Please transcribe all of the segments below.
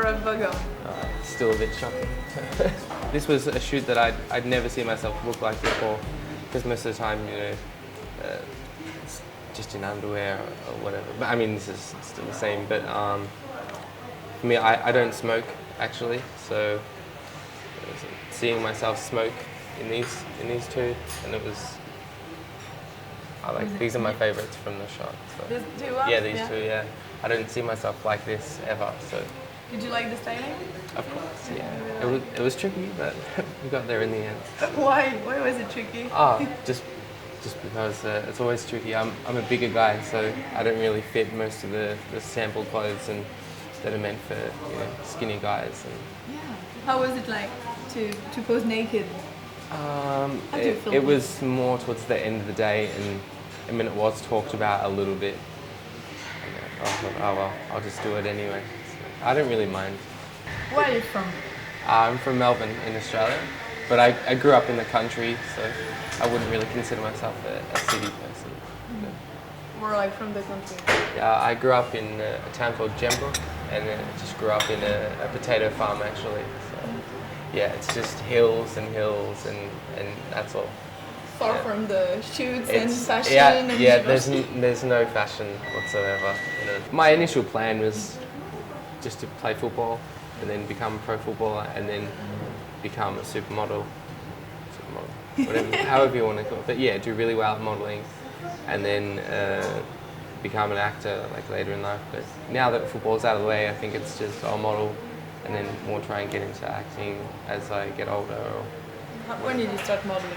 cover of Vogue Hommes? Still a bit shocking. This was a shoot that I'd never seen myself look like before, because most of the time, it's just in underwear or whatever. But I mean, this is still the same. But for me, I don't smoke actually, so seeing myself smoke in these two, and it was. These are my favourites from the shot. So. These two? Yeah, these two. Yeah, I don't see myself like this ever. So. Did you like the styling? Of course, yeah. It was tricky, but we got there in the end. Why? Why was it tricky? Just because it's always tricky. I'm a bigger guy, so I don't really fit most of the sample clothes and that are meant for skinny guys. And yeah. How was it like to pose naked? It was more towards the end of the day, and I mean it was talked about a little bit. And I thought, oh well, I'll just do it anyway. So I don't really mind. Where are you from? I'm from Melbourne in Australia, but I grew up in the country, so I wouldn't really consider myself a city person. More like from the country? Yeah, I grew up in a town called Jembrook, and then just grew up in a potato farm actually. So yeah, it's just hills and hills, and that's all. Far from the shoots and fashion. Yeah, there's no fashion whatsoever. My initial plan was just to play football, and then become a pro footballer, and then become a supermodel, whatever, however you want to call it. But yeah, do really well at modelling, and then become an actor like later in life. But now that football's out of the way, I think it's just I'll model, and then more try and get into acting as I get older. When did you start modelling?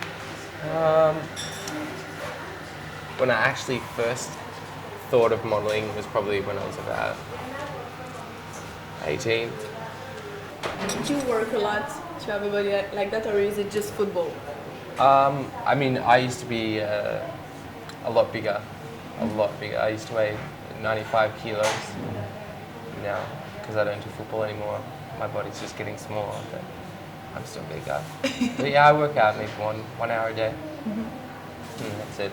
When I actually first thought of modelling was probably when I was about 18. Did you work a lot to have a body like that, or is it just football? I mean, I used to be a lot bigger. I used to weigh 95 kilos. Now, because I don't do football anymore, my body's just getting smaller, but I'm still a big guy. But yeah, I work out maybe one hour a day. That's it.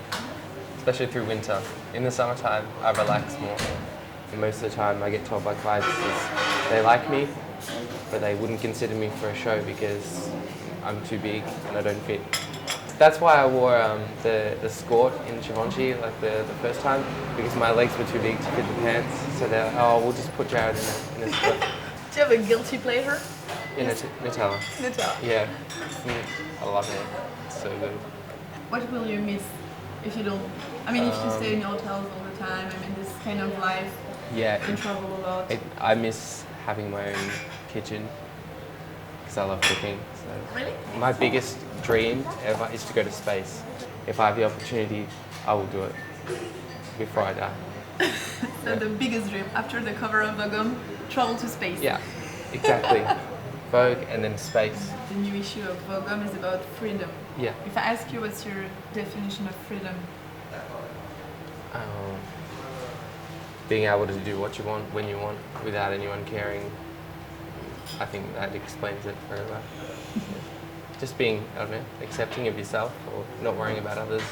Especially through winter. In the summertime, I relax more. And most of the time, I get told by clients they like me, but they wouldn't consider me for a show because I'm too big and I don't fit. That's why I wore the skirt in Givenchy like the first time, because my legs were too big to fit the pants. So they're like, oh, we'll just put Jarrod in a skirt. Do you have a guilty pleasure? Nutella. Nutella. Yeah, I love it. It's so good. What will you miss if you don't? I mean, if you stay in hotels all the time. I mean, this kind of life. Yeah. You travel a lot. I miss having my own kitchen because I love cooking. So really? My biggest dream ever is to go to space. If I have the opportunity, I will do it before I die. So the biggest dream after the cover of Vogue Hommes, travel to space. Yeah, exactly. Vogue and then space. The new issue of Vogue Hommes is about freedom. Yeah. If I ask you what's your definition of freedom? Being able to do what you want when you want without anyone caring. I think that explains it very well. Just being, I don't know, accepting of yourself or not worrying about others.